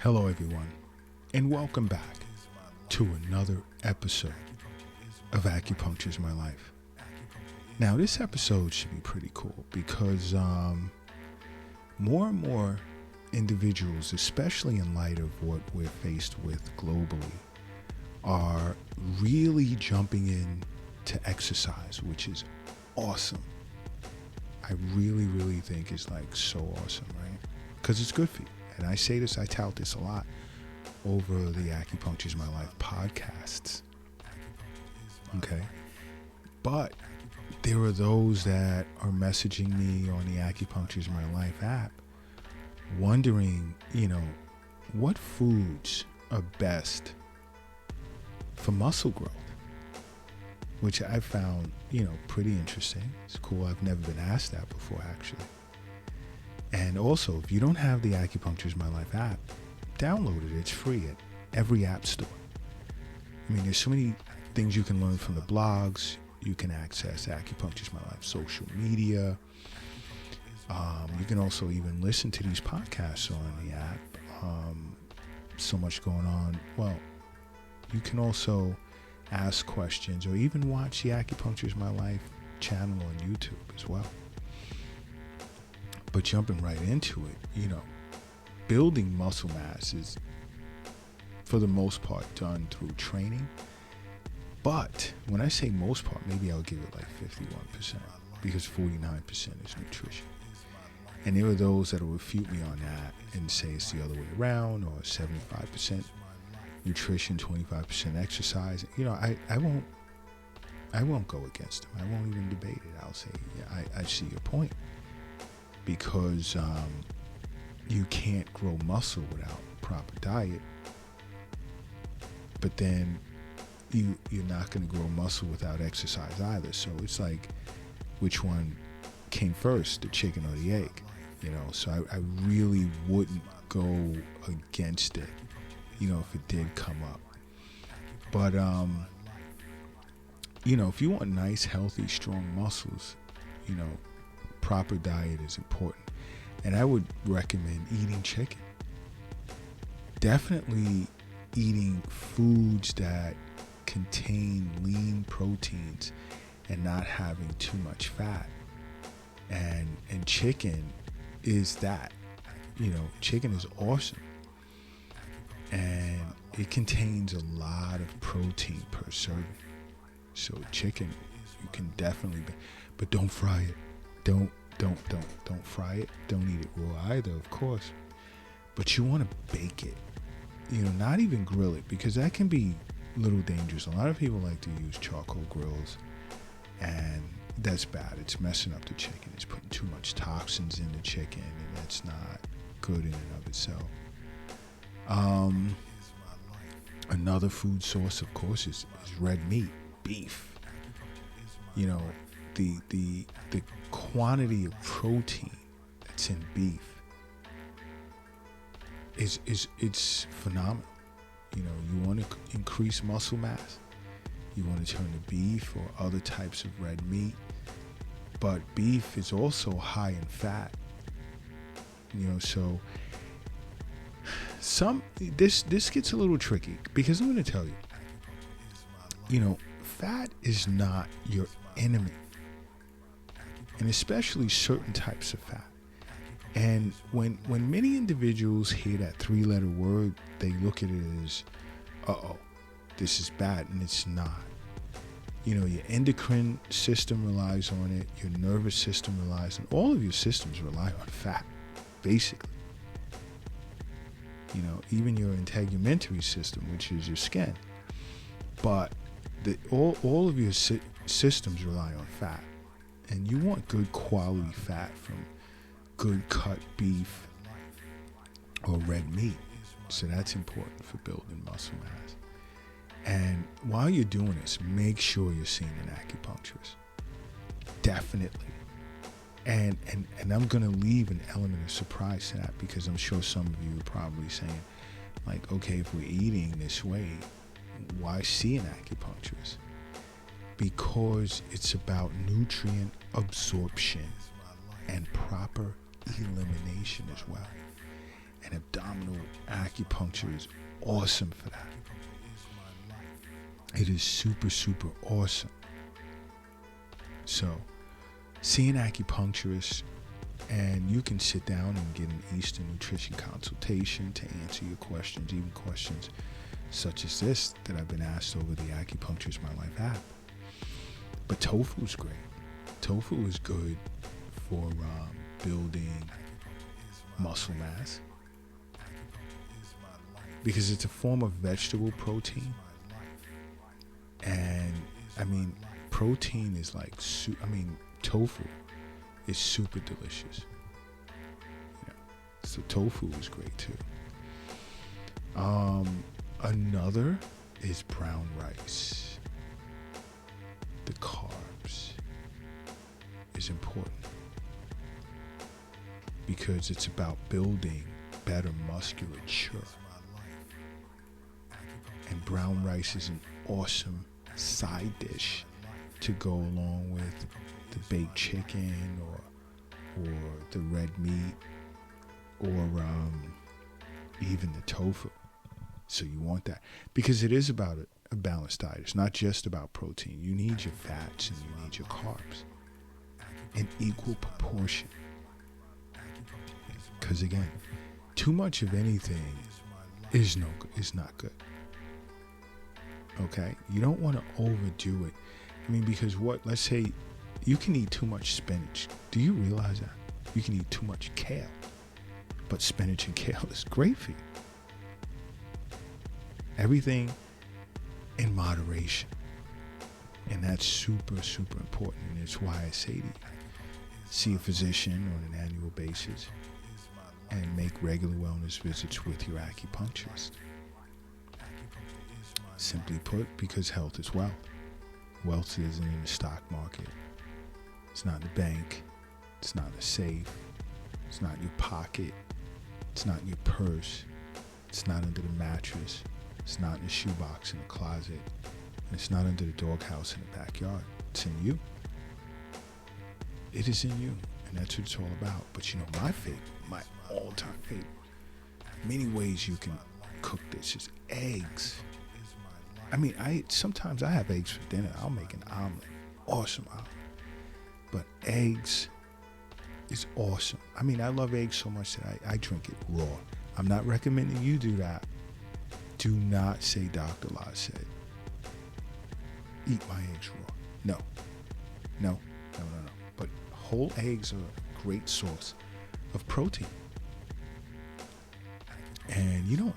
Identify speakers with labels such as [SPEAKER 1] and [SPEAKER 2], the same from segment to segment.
[SPEAKER 1] Hello, everyone, and welcome back to another episode of Acupuncture is My Life. Now, this episode should be pretty cool because more and more individuals, especially in light of what we're faced with globally, are really jumping in to exercise, which is awesome. I really think it's like so awesome, right? Because it's good for you. And I say this, I tout this a lot over the Acupuncture is My Life podcasts. Okay? But there are those that are messaging me on the Acupuncture is My Life app wondering, what foods are best for muscle growth, which I found, pretty interesting. It's cool. I've never been asked that before, actually. And also, if you don't have the Acupuncture is My Life app, download it. It's free at every app store. I mean, there's so many things you can learn from the blogs. You can access Acupuncture is My Life social media. You can also even listen to these podcasts on the app. So much going on. Well, you can also ask questions or even watch the Acupuncture is My Life channel on YouTube as well. But jumping right into it, building muscle mass is, for the most part, done through training. But when I say most part, maybe I'll give it like 51%, because 49% is nutrition. And there are those that will refute me on that and say it's the other way around, or 75% nutrition, 25% exercise. I won't go against them. I won't even debate it. I'll say, yeah, I see your point. Because you can't grow muscle without proper diet, but then you're not going to grow muscle without exercise either. So it's like, which one came first, the chicken or the egg? So I really wouldn't go against it, if it did come up. But if you want nice, healthy, strong muscles, proper diet is important. And I would recommend eating chicken. Definitely eating foods that contain lean proteins and not having too much fat. And chicken is that. Chicken is awesome. And it contains a lot of protein per serving. So chicken, you can definitely, but don't fry it. Don't fry it. Don't eat it raw either, of course. But you want to bake it. Not even grill it, because that can be a little dangerous. A lot of people like to use charcoal grills, and that's bad. It's messing up the chicken. It's putting too much toxins in the chicken, and that's not good in and of itself. Another food source, of course, is red meat, beef. The quantity of protein that's in beef it's phenomenal. You want to increase muscle mass, you want to turn to beef or other types of red meat, but beef is also high in fat. So this gets a little tricky, because I'm going to tell you, fat is not your enemy. And especially certain types of fat. And when many individuals hear that three-letter word, they look at it as, this is bad, and it's not. Your endocrine system relies on it, your nervous system relies on it. All of your systems rely on fat, basically. Even your integumentary system, which is your skin. But all of your systems rely on fat. And you want good quality fat from good cut beef or red meat. So that's important for building muscle mass. And while you're doing this, make sure you're seeing an acupuncturist. Definitely. And I'm going to leave an element of surprise to that, because I'm sure some of you are probably saying, like, okay, if we're eating this way, why see an acupuncturist? Because it's about nutrient absorption and proper elimination as well. And abdominal acupuncture is awesome for that. It is super, super awesome. So, see an acupuncturist, and you can sit down and get an Eastern nutrition consultation to answer your questions, even questions such as this that I've been asked over the Acupuncture's My Life app. But tofu is great. Tofu is good for building muscle mass because it's a form of vegetable protein. And I mean, protein is like, tofu is super delicious. So tofu is great too. Another is brown rice. The carbs is important because it's about building better musculature. And brown rice is an awesome side dish to go along with the baked chicken or the red meat or even the tofu. So you want that because it is about a balanced diet. It's not just about protein. You need your fats and you need your carbs in equal proportion. Because again, too much of anything is not good. Okay? You don't want to overdo it. I mean, because let's say you can eat too much spinach. Do you realize that? You can eat too much kale. But spinach and kale is great for you. Everything in moderation. And that's super, super important. And it's why I say to you, see a physician on an annual basis and make regular wellness visits with your acupuncturist. Simply put, because health is wealth. Wealth isn't in the stock market. It's not in the bank. It's not in the safe. It's not in your pocket. It's not in your purse. It's not under the mattress. It's not in the shoebox in the closet. And it's not under the doghouse in the backyard. It's in you. It is in you. And that's what it's all about. But you know, my favorite, my all-time favorite, many ways you can cook this is eggs. I mean, sometimes I have eggs for dinner. I'll make an omelet. Awesome omelet. But eggs is awesome. I mean, I love eggs so much that I drink it raw. I'm not recommending you do that. Do not say Dr. La said. Eat my eggs raw. No. But whole eggs are a great source of protein. And you don't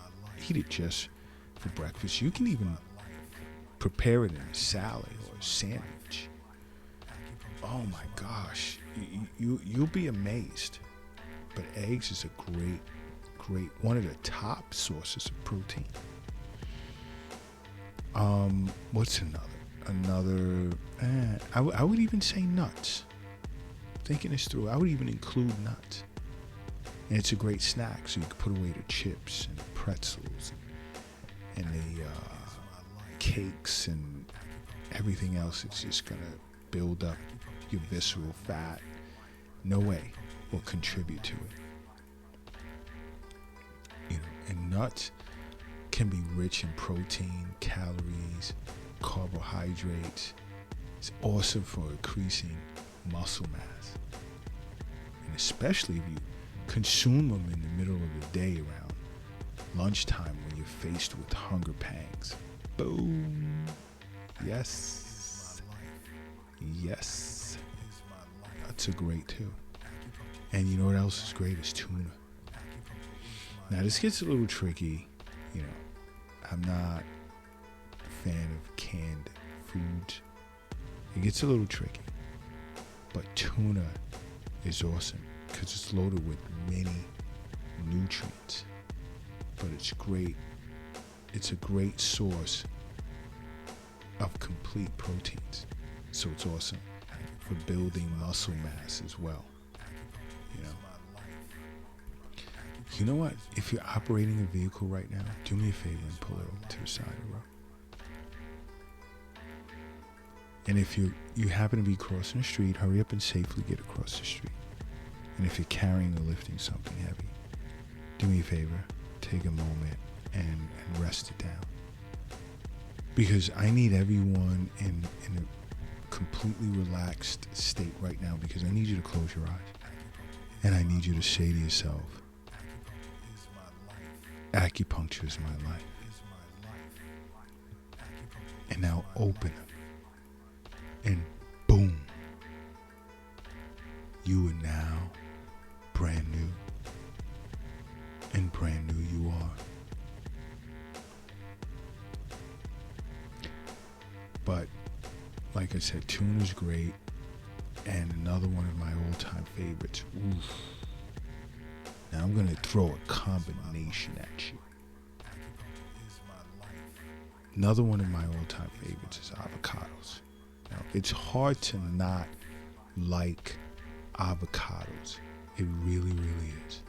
[SPEAKER 1] eat it just for breakfast. You can even prepare it in a salad or a sandwich. Oh my gosh. You'll be amazed. But eggs is a great, one of the top sources of protein. What's another? I would even say nuts. Thinking this through, I would even include nuts. And it's a great snack, so you can put away the chips and the pretzels and the cakes and everything else. It's just gonna build up your visceral fat. No way will contribute to it. You know, and nuts can be rich in protein, calories, carbohydrates. It's awesome for increasing muscle mass. And especially if you consume them in the middle of the day around lunchtime when you're faced with hunger pangs. Boom. Yes. That's a great too. And you know what else is great is tuna. Now this gets a little tricky. You know, I'm not a fan of canned foods. It gets a little tricky. But tuna is awesome because it's loaded with many nutrients. But it's great. It's a great source of complete proteins. So it's awesome for building muscle mass as well. You know what? If you're operating a vehicle right now, do me a favor and pull it over to the side of the road. And if you happen to be crossing the street, hurry up and safely get across the street. And if you're carrying or lifting something heavy, do me a favor, take a moment and rest it down. Because I need everyone in a completely relaxed state right now, because I need you to close your eyes. And I need you to say to yourself, acupuncture is my life. And now open them. And boom. You are now brand new. And brand new you are. But like I said, tuna's great. And another one of my all-time favorites. Oof. Now I'm going to throw a combination at you. Another one of my all-time favorites is avocados. Now, it's hard to not like avocados. It really, really is.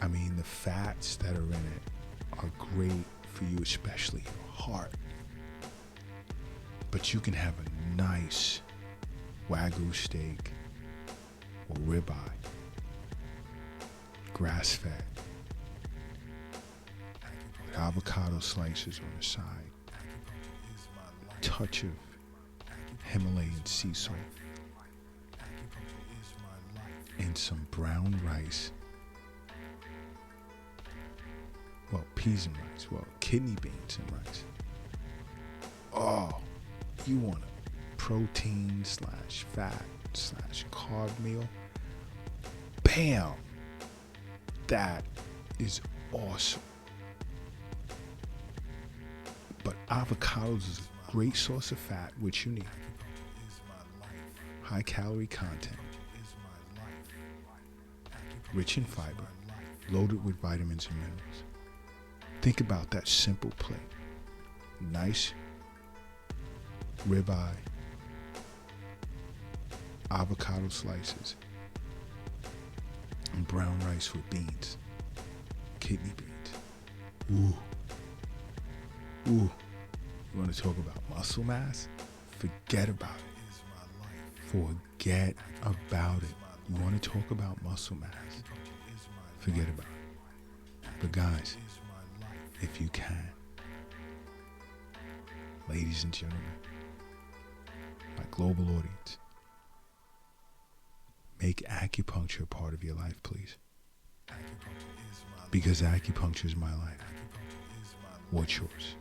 [SPEAKER 1] I mean, the fats that are in it are great for you, especially your heart. But you can have a nice Wagyu steak or ribeye, grass-fed, with avocado slices on the side, touch of Himalayan sea salt, and some brown rice. Well, peas and rice. Well, kidney beans and rice. Oh, you want a protein / fat / carb meal? Bam! That is awesome. But avocados is a great source of fat, which you need. High calorie content. Rich in fiber. Loaded with vitamins and minerals. Think about that simple plate. Nice ribeye, avocado slices, and brown rice with beans, kidney beans. Ooh. You want to talk about muscle mass? Forget about it. Forget about it. You want to talk about muscle mass? Forget about it. But guys, if you can, ladies and gentlemen, my global audience, make acupuncture a part of your life, please. Because acupuncture is my life. What's yours?